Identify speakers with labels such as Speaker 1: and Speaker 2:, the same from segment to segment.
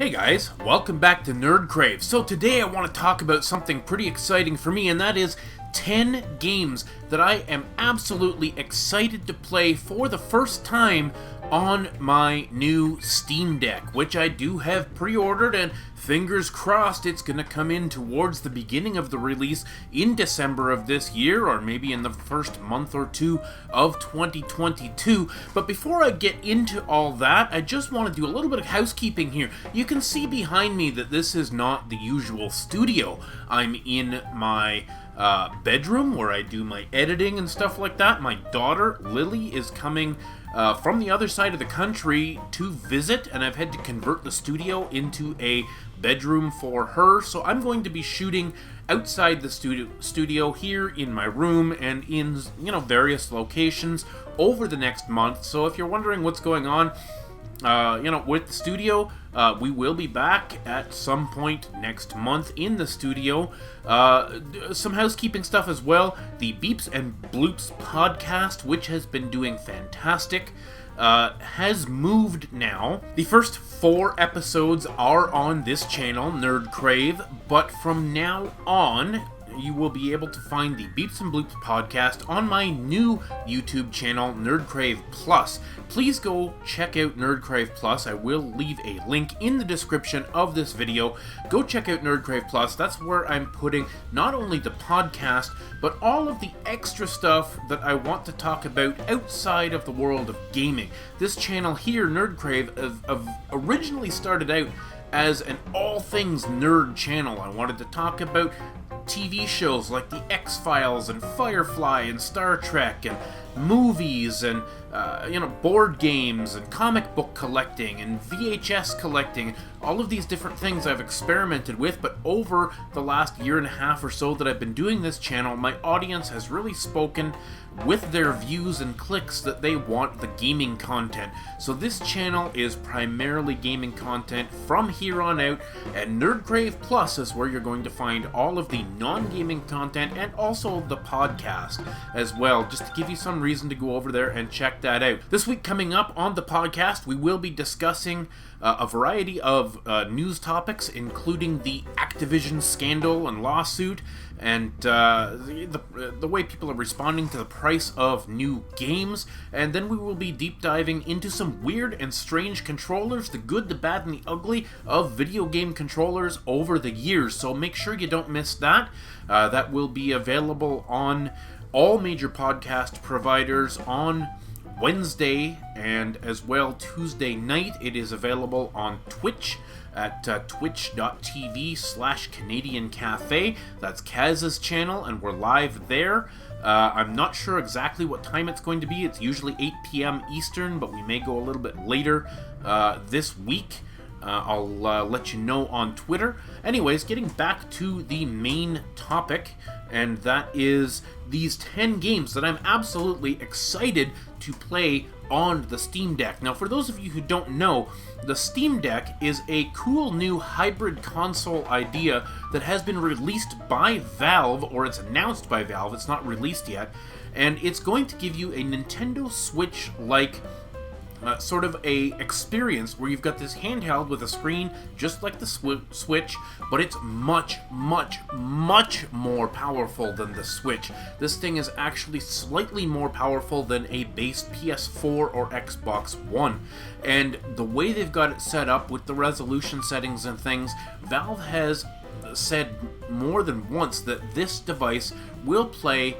Speaker 1: Hey guys, welcome back to NerdCrave. So today I want to talk about something pretty exciting for me, and that is 10 games that I am absolutely excited to play for the first time on my new Steam Deck, which I do have pre-ordered, and fingers crossed it's going to come in towards the beginning of the release in December of this year, or maybe in the first month or two of 2022. But before I get into all that, I just want to do a little bit of housekeeping here. You can see behind me that this is not the usual studio. I'm in my bedroom where I do my editing and stuff like that. My daughter, Lily, is coming from the other side of the country to visit, and I've had to convert the studio into a bedroom for her, so I'm going to be shooting outside the studio here in my room and in, various locations over the next month. So if you're wondering what's going on, with the studio, we will be back at some point next month in the studio. Some housekeeping stuff as well. The Beeps and Bloops podcast, which has been doing fantastic, has moved now. The first 4 episodes are on this channel, NerdCrave, but from now on, you will be able to find the Beeps and Bloops podcast on my new YouTube channel, NerdCrave Plus. Please go check out NerdCrave Plus. I will leave a link in the description of this video. Go check out NerdCrave Plus. That's where I'm putting not only the podcast, but all of the extra stuff that I want to talk about outside of the world of gaming. This channel here, NerdCrave, originally started out as an all things nerd channel. I wanted to talk about TV shows like The X-Files and Firefly and Star Trek, and movies and board games and comic book collecting and VHS collecting. All of these different things I've experimented with, but over the last year and a half or so that I've been doing this channel, my audience has really spoken with their views and clicks that they want the gaming content. So this channel is primarily gaming content from here on out, and NerdCrave Plus is where you're going to find all of the non-gaming content and also the podcast as well, just to give you some reason to go over there and check that out. This week coming up on the podcast, we will be discussing a variety of news topics, including the Activision scandal and lawsuit, and the way people are responding to the price of new games. And then we will be deep diving into some weird and strange controllers, the good, the bad, and the ugly of video game controllers over the years. So make sure you don't miss that. That will be available on all major podcast providers on Wednesday, and as well Tuesday night. It is available on Twitch at twitch.tv/Canadian Cafe. That's Kaz's channel, and we're live there. I'm not sure exactly what time it's going to be. It's usually 8 p.m. Eastern, but we may go a little bit later this week. I'll let you know on Twitter. Anyways, getting back to the main topic, and that is these 10 games that I'm absolutely excited to play on the Steam Deck. Now, for those of you who don't know, the Steam Deck is a cool new hybrid console idea that has been released by Valve, or it's announced by Valve, it's not released yet, and it's going to give you a Nintendo Switch-like sort of a experience where you've got this handheld with a screen just like the Switch, but it's much, much, much more powerful than the Switch. This thing is actually slightly more powerful than a base PS4 or Xbox One. And the way they've got it set up with the resolution settings and things, Valve has said more than once that this device will play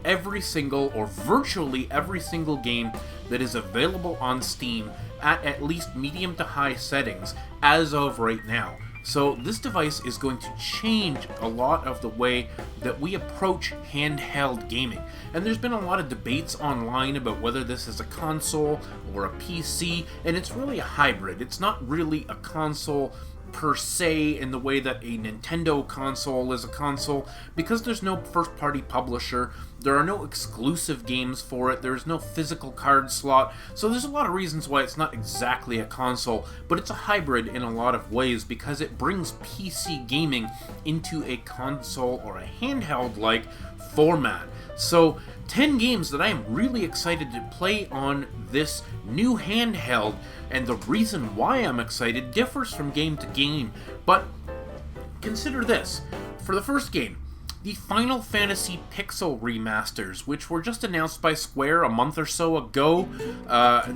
Speaker 1: every single, or virtually every single game that is available on Steam at least medium to high settings as of right now. So this device is going to change a lot of the way that we approach handheld gaming. And there's been a lot of debates online about whether this is a console or a PC, and it's really a hybrid. It's not really a console per se in the way that a Nintendo console is a console, because there's no first-party publisher, there are no exclusive games for it, there's no physical card slot, so there's a lot of reasons why it's not exactly a console, but it's a hybrid in a lot of ways because it brings PC gaming into a console or a handheld-like format. So 10 games that I am really excited to play on this new handheld, and the reason why I'm excited differs from game to game, but consider this. For the first game, the Final Fantasy Pixel remasters, which were just announced by Square a month or so ago.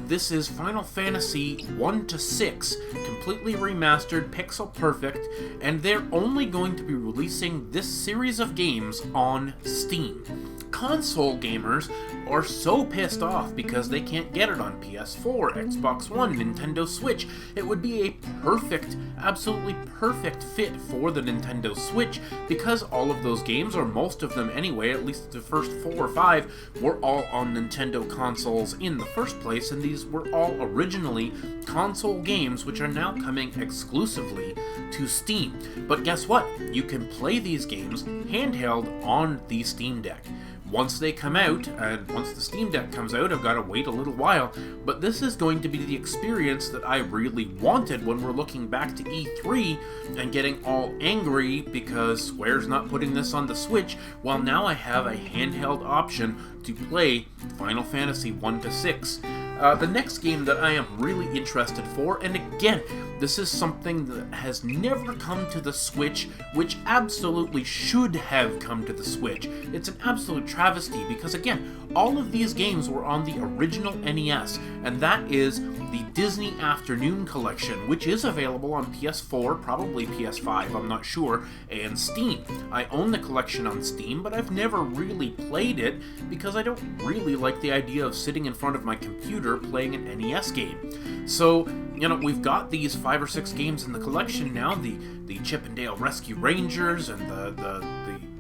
Speaker 1: This is Final Fantasy 1 to 6, completely remastered, pixel perfect, and they're only going to be releasing this series of games on Steam. Console gamers are so pissed off because they can't get it on PS4, Xbox One, Nintendo Switch. It would be a perfect, absolutely perfect fit for the Nintendo Switch because all of those games, or most of them anyway, at least the first 4 or 5, were all on Nintendo consoles in the first place, and these were all originally console games which are now coming exclusively to Steam. But guess what? You can play these games handheld on the Steam Deck. Once they come out, and once the Steam Deck comes out, I've got to wait a little while, but this is going to be the experience that I really wanted when we're looking back to E3 and getting all angry because Square's not putting this on the Switch. Well, now I have a handheld option to play Final Fantasy 1 to 6. The next game that I am really interested for, and again, this is something that has never come to the Switch, which absolutely should have come to the Switch. It's an absolute travesty because, again, all of these games were on the original NES, and that is the Disney Afternoon Collection, which is available on PS4, probably PS5, I'm not sure, and Steam. I own the collection on Steam, but I've never really played it because I don't really like the idea of sitting in front of my computer playing an NES game. So, we've got these 5 or 6 games in the collection now, the Chip and Dale Rescue Rangers and the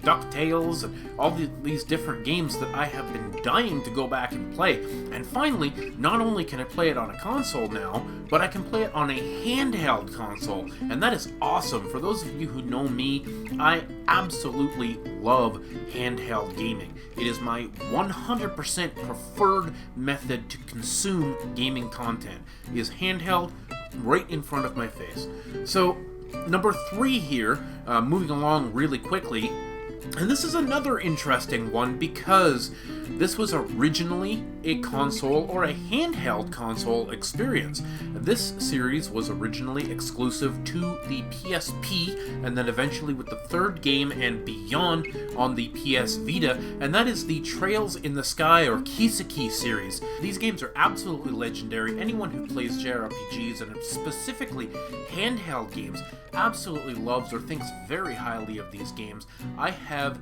Speaker 1: DuckTales and all these different games that I have been dying to go back and play. And finally, not only can I play it on a console now, but I can play it on a handheld console, and that is awesome. For those of you who know me, I absolutely love handheld gaming. It is my 100% preferred method to consume gaming content, is handheld right in front of my face. So, number 3 here, moving along really quickly, and this is another interesting one because this was originally a console or a handheld console experience. This series was originally exclusive to the PSP and then eventually with the third game and beyond on the PS Vita, and that is the Trails in the Sky or Kiseki series. These games are absolutely legendary. Anyone who plays JRPGs and specifically handheld games absolutely loves or thinks very highly of these games. I have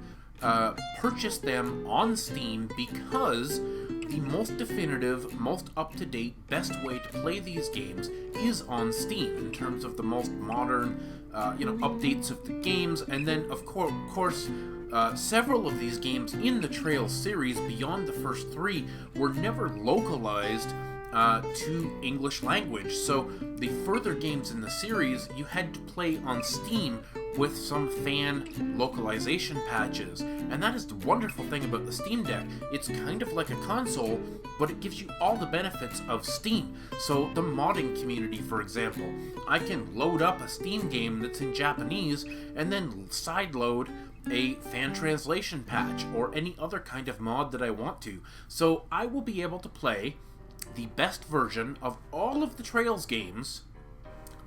Speaker 1: purchased them on Steam because the most definitive, most up-to-date, best way to play these games is on Steam in terms of the most modern, updates of the games, and then of course, several of these games in the Trails series, beyond the first 3, were never localized to English language. So the further games in the series you had to play on Steam with some fan localization patches. And that is the wonderful thing about the Steam Deck. It's kind of like a console, but it gives you all the benefits of Steam. So the modding community, for example, I can load up a Steam game that's in Japanese and then sideload a fan translation patch or any other kind of mod that I want to. So I will be able to play the best version of all of the Trails games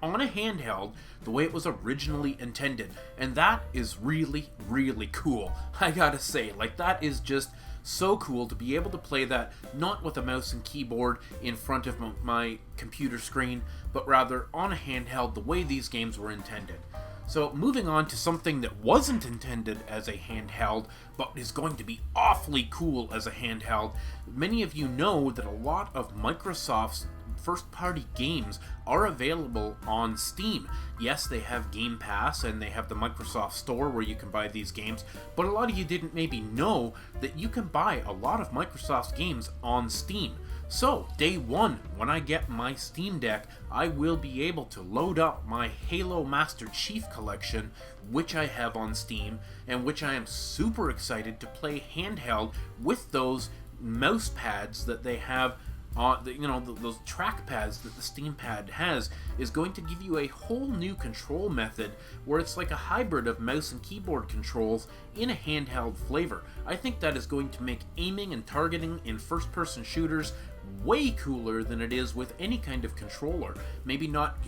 Speaker 1: on a handheld the way it was originally intended, and that is really, really cool. I gotta say, that is just so cool to be able to play that not with a mouse and keyboard in front of my computer screen, but rather on a handheld the way these games were intended. So moving on to something that wasn't intended as a handheld, but is going to be awfully cool as a handheld. Many of you know that a lot of Microsoft's first-party games are available on Steam. Yes, they have Game Pass and they have the Microsoft Store where you can buy these games, but a lot of you didn't maybe know that you can buy a lot of Microsoft's games on Steam. So, day one, when I get my Steam Deck, I will be able to load up my Halo Master Chief Collection, which I have on Steam, and which I am super excited to play handheld with those mouse pads that they have those trackpads that the Steam Pad has is going to give you a whole new control method where it's like a hybrid of mouse and keyboard controls in a handheld flavor. I think that is going to make aiming and targeting in first-person shooters way cooler than it is with any kind of controller. Maybe not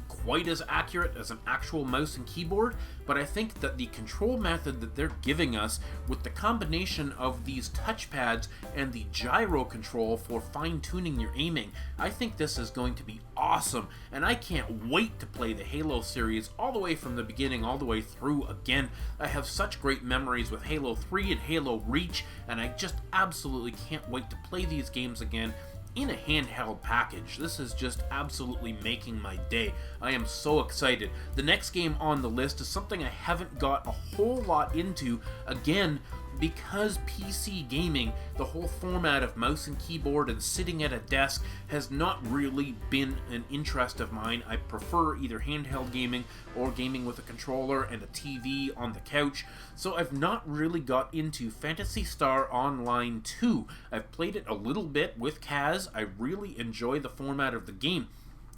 Speaker 1: quite as accurate as an actual mouse and keyboard, but I think that the control method that they're giving us with the combination of these touchpads and the gyro control for fine-tuning your aiming, I think this is going to be awesome, and I can't wait to play the Halo series all the way from the beginning all the way through again. I have such great memories with Halo 3 and Halo Reach, and I just absolutely can't wait to play these games again in a handheld package. This is just absolutely making my day. I am so excited. The next game on the list is something I haven't got a whole lot into, again, because PC gaming, the whole format of mouse and keyboard and sitting at a desk has not really been an interest of mine. I prefer either handheld gaming or gaming with a controller and a TV on the couch, so I've not really got into Phantasy Star Online 2. I've played it a little bit with Kaz. I really enjoy the format of the game,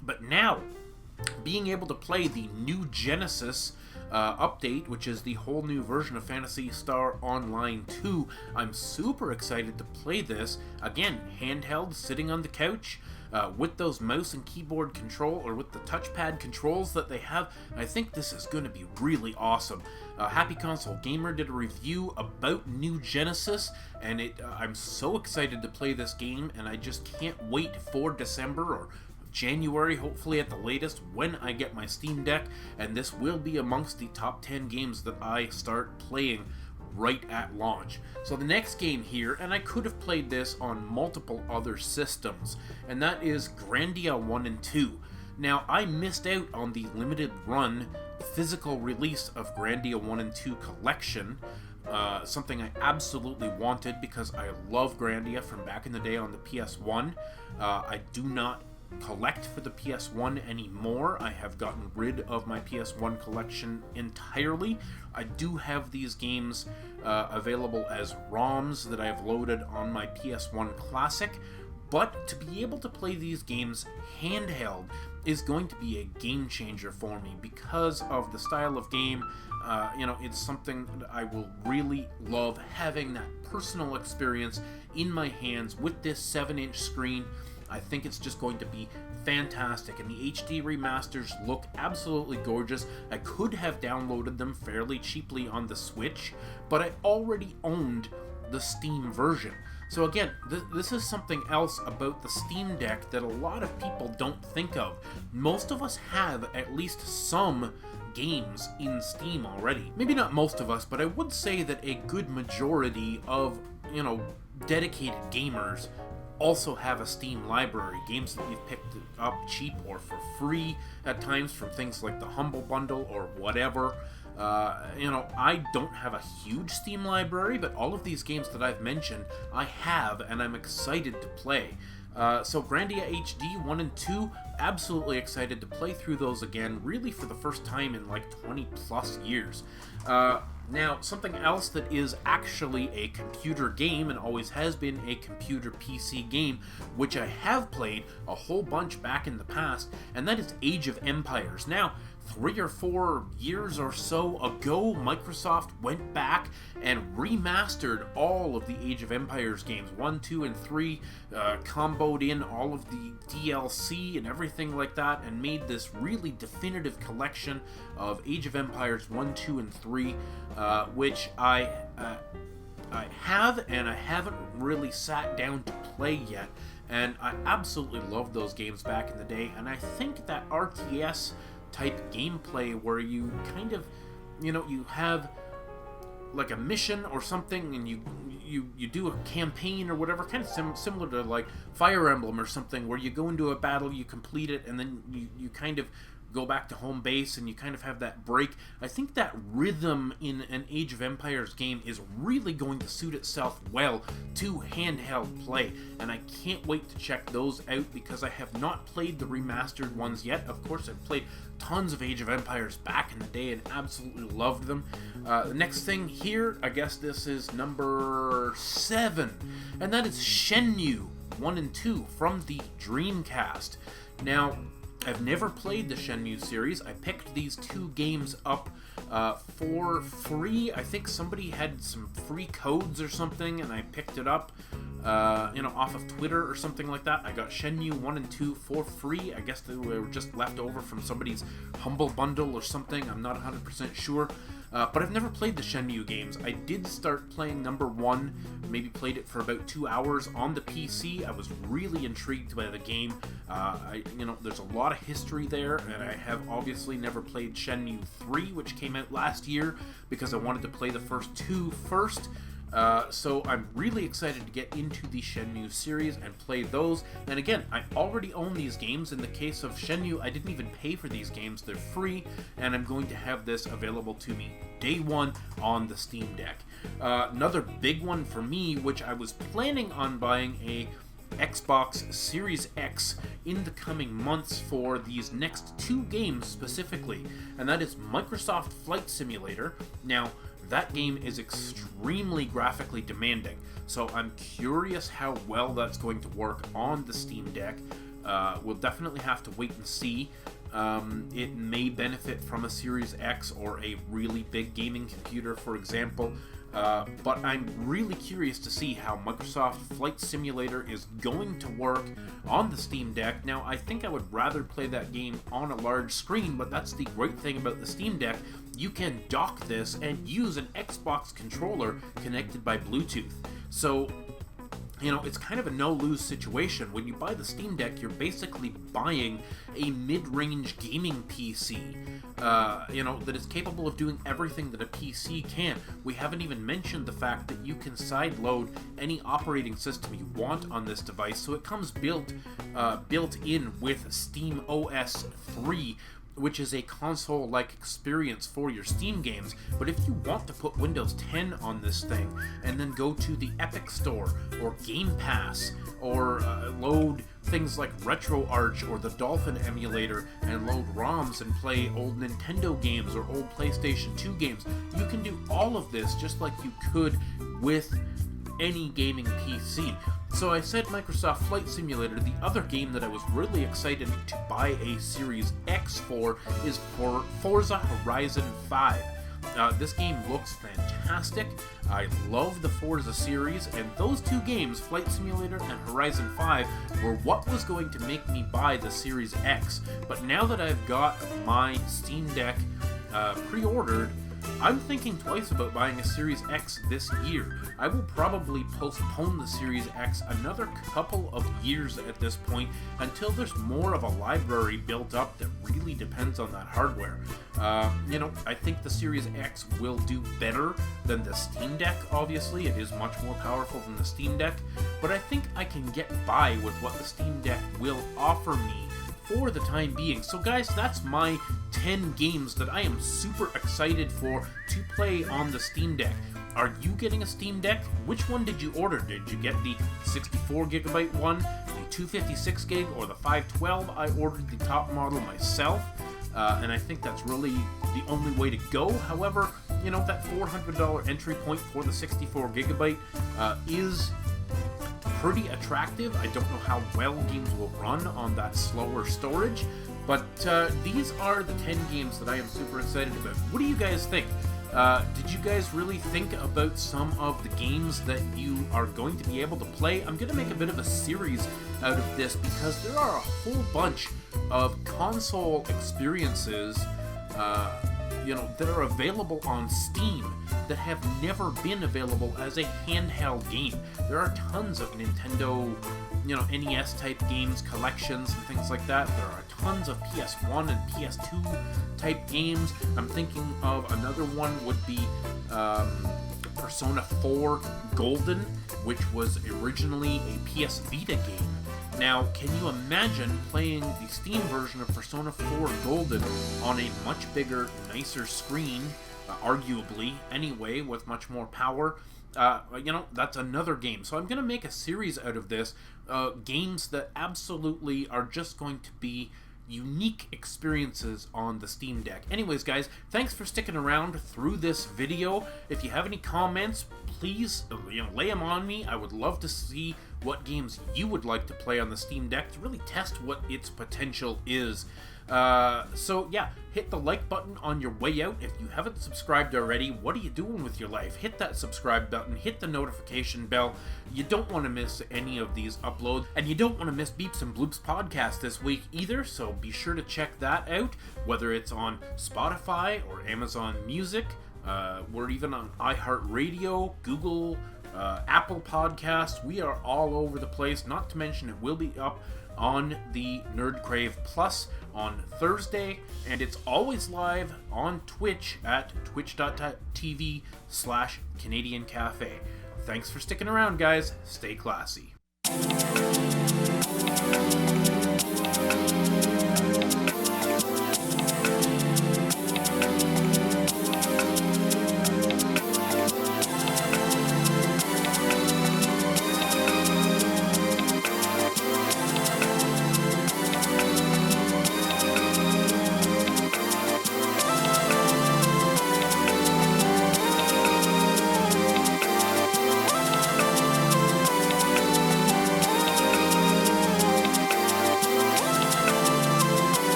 Speaker 1: but now being able to play the new Genesis update, which is the whole new version of Phantasy Star Online 2, I'm super excited to play this. Again, handheld, sitting on the couch, with those mouse and keyboard control, or with the touchpad controls that they have. I think this is going to be really awesome. Happy Console Gamer did a review about New Genesis, and I'm so excited to play this game, and I just can't wait for December or January, hopefully at the latest, when I get my Steam Deck, and this will be amongst the top 10 games that I start playing right at launch. So the next game here, and I could have played this on multiple other systems, and that is Grandia 1 and 2. Now, I missed out on the limited run physical release of Grandia 1 and 2 collection, something I absolutely wanted because I love Grandia from back in the day on the PS1. I do not collect for the PS1 anymore. I have gotten rid of my PS1 collection entirely. I do have these games available as ROMs that I've loaded on my PS1 Classic, but to be able to play these games handheld is going to be a game changer for me because of the style of game. It's something that I will really love, having that personal experience in my hands with this 7-inch screen. I think it's just going to be fantastic, and the HD remasters look absolutely gorgeous. I could have downloaded them fairly cheaply on the Switch, but I already owned the Steam version. So again, this is something else about the Steam Deck that a lot of people don't think of. Most of us have at least some games in Steam already. Maybe not most of us, but I would say that a good majority of, dedicated gamers also have a Steam library, games that you've picked up cheap or for free at times from things like the Humble Bundle or whatever. I don't have a huge Steam library, but all of these games that I've mentioned, I have, and I'm excited to play. So Grandia HD 1 and 2, absolutely excited to play through those again, really for the first time in like 20 plus years. Now, something else that is actually a computer game, and always has been a computer PC game, which I have played a whole bunch back in the past, and that is Age of Empires. Now, 3 or 4 years or so ago, Microsoft went back and remastered all of the Age of Empires games, 1, 2, and 3, comboed in all of the DLC and everything like that, and made this really definitive collection of Age of Empires 1, 2, and 3, which I have, and I haven't really sat down to play yet, and I absolutely loved those games back in the day, and I think that RTS type gameplay where you kind of, you have like a mission or something, and you do a campaign or whatever, kind of similar to like Fire Emblem or something, where you go into a battle, you complete it, and then you kind of go back to home base and you kind of have that break. I think that rhythm in an Age of Empires game is really going to suit itself well to handheld play, and I can't wait to check those out because I have not played the remastered ones yet. Of course, I've played tons of Age of Empires back in the day and absolutely loved them. The next thing here, I guess this is number 7, and that is Shenmue. 1 and 2 from the Dreamcast. Now, I've never played the Shenmue series. I picked these two games up for free. I think somebody had some free codes or something, and I picked it up, off of Twitter or something like that. I got Shenmue 1 and 2 for free. I guess they were just left over from somebody's Humble Bundle or something. I'm not 100% sure. But I've never played the Shenmue games. I did start playing number 1, maybe played it for about 2 hours on the PC. I was really intrigued by the game. There's a lot of history there, and I have obviously never played Shenmue 3, which came out last year, because I wanted to play the first 2 first. So I'm really excited to get into the Shenmue series and play those. And again, I already own these games. In the case of Shenmue, I didn't even pay for these games. They're free, and I'm going to have this available to me day one on the Steam Deck. Another big one for me, which I was planning on buying a Xbox Series X in the coming months for these next 2 games specifically, and that is Microsoft Flight Simulator. Now, that game is extremely graphically demanding, so I'm curious how well that's going to work on the Steam Deck. We'll definitely have to wait and see. It may benefit from a Series X or a really big gaming computer, for example. But I'm really curious to see how Microsoft Flight Simulator is going to work on the Steam Deck. Now, I think I would rather play that game on a large screen, but that's the great thing about the Steam Deck. You can dock this and use an Xbox controller connected by Bluetooth. So, it's kind of a no-lose situation. When you buy the Steam Deck, you're basically buying a mid-range gaming PC, that is capable of doing everything that a PC can. We haven't even mentioned the fact that you can sideload any operating system you want on this device, so it comes built in with Steam OS 3, which is a console-like experience for your Steam games. But if you want to put Windows 10 on this thing, and then go to the Epic Store, or Game Pass, or load things like RetroArch or the Dolphin emulator, and load ROMs and play old Nintendo games or old PlayStation 2 games, you can do all of this just like you could with any gaming PC. So I said Microsoft Flight Simulator. The other game that I was really excited to buy a Series X for is for Forza Horizon 5. This game looks fantastic. I love the Forza series, and those 2 games, Flight Simulator and Horizon 5, were what was going to make me buy the Series X. But now that I've got my Steam Deck pre-ordered, I'm thinking twice about buying a Series X this year. I will probably postpone the Series X another couple of years at this point until there's more of a library built up that really depends on that hardware. I think the Series X will do better than the Steam Deck, obviously. It is much more powerful than the Steam Deck, but I think I can get by with what the Steam Deck will offer me for the time being. So guys, that's my 10 games that I am super excited for to play on the Steam Deck. Are you getting a Steam Deck? Which one did you order? Did you get the 64GB one, the 256 gig, or the 512? I ordered the top model myself, and I think that's really the only way to go. However, that $400 entry point for the 64GB is pretty attractive. I don't know how well games will run on that slower storage, but these are the 10 games that I am super excited about. What do you guys think? Did you guys really think about some of the games that you are going to be able to play? I'm going to make a bit of a series out of this because there are a whole bunch of console experiences that are available on Steam that have never been available as a handheld game. There are tons of Nintendo, NES-type games, collections, and things like that. There are tons of PS1 and PS2 type games. I'm thinking of another one would be Persona 4 Golden, which was originally a PS Vita game. Now, can you imagine playing the Steam version of Persona 4 Golden on a much bigger, nicer screen, arguably, anyway, with much more power? That's another game. So I'm going to make a series out of this, games that absolutely are just going to be unique experiences on the Steam Deck. Anyways, guys, thanks for sticking around through this video. If you have any comments, please, lay them on me. I would love to see what games you would like to play on the Steam Deck to really test what its potential is. So yeah, hit the like button on your way out. If you haven't subscribed already, what are you doing with your life? Hit that subscribe button, hit the notification bell. You don't want to miss any of these uploads, and you don't want to miss Beeps and Bloops podcast this week either, so be sure to check that out, whether it's on Spotify or Amazon Music. We're even on iHeartRadio, Google, Apple Podcasts. We are all over the place, not to mention it will be up on the NerdCrave Plus on Thursday, and it's always live on Twitch at twitch.tv/Canadian Cafe. Thanks for sticking around, guys. Stay classy.